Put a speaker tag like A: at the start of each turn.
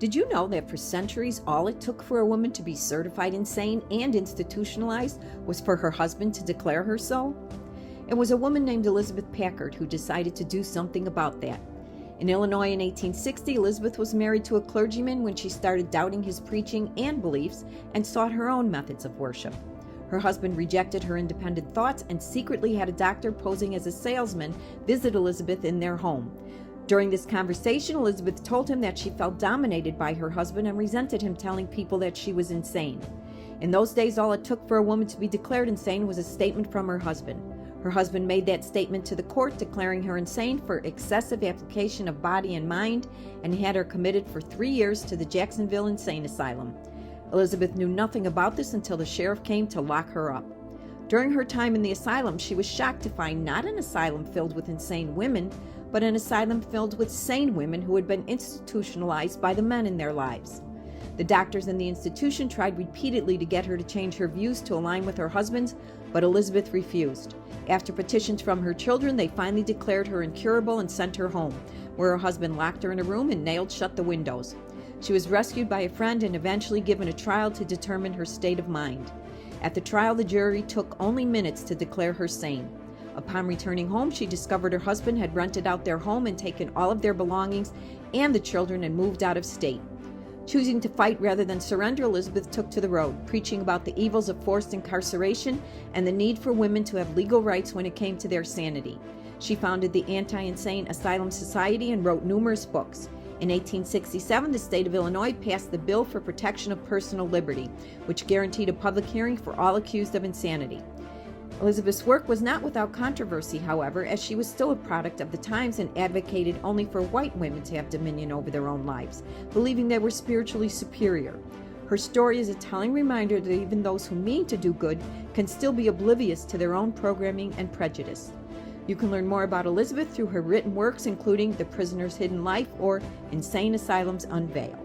A: Did you know that for centuries, all it took for a woman to be certified insane and institutionalized was for her husband to declare her so? It was a woman named Elizabeth Packard who decided to do something about that. In Illinois in 1860, Elizabeth was married to a clergyman when she started doubting his preaching and beliefs and sought her own methods of worship. Her husband rejected her independent thoughts and secretly had a doctor posing as a salesman visit Elizabeth in their home. During this conversation, Elizabeth told him that she felt dominated by her husband and resented him telling people that she was insane. In those days, all it took for a woman to be declared insane was a statement from her husband. Her husband made that statement to the court, declaring her insane for excessive application of body and mind, and had her committed for 3 years to the Jacksonville Insane Asylum. Elizabeth knew nothing about this until the sheriff came to lock her up. During her time in the asylum, she was shocked to find not an asylum filled with insane women, but an asylum filled with sane women who had been institutionalized by the men in their lives. The doctors in the institution tried repeatedly to get her to change her views to align with her husband's, but Elizabeth refused. After petitions from her children, they finally declared her incurable and sent her home, where her husband locked her in a room and nailed shut the windows. She was rescued by a friend and eventually given a trial to determine her state of mind. At the trial, the jury took only minutes to declare her sane. Upon returning home, she discovered her husband had rented out their home and taken all of their belongings and the children and moved out of state. Choosing to fight rather than surrender, Elizabeth took to the road, preaching about the evils of forced incarceration and the need for women to have legal rights when it came to their sanity. She founded the Anti-Insane Asylum Society and wrote numerous books. In 1867, the state of Illinois passed the Bill for Protection of Personal Liberty, which guaranteed a public hearing for all accused of insanity. Elizabeth's work was not without controversy, however, as she was still a product of the times and advocated only for white women to have dominion over their own lives, believing they were spiritually superior. Her story is a telling reminder that even those who mean to do good can still be oblivious to their own programming and prejudice. You can learn more about Elizabeth through her written works, including The Prisoner's Hidden Life or Insane Asylums Unveiled.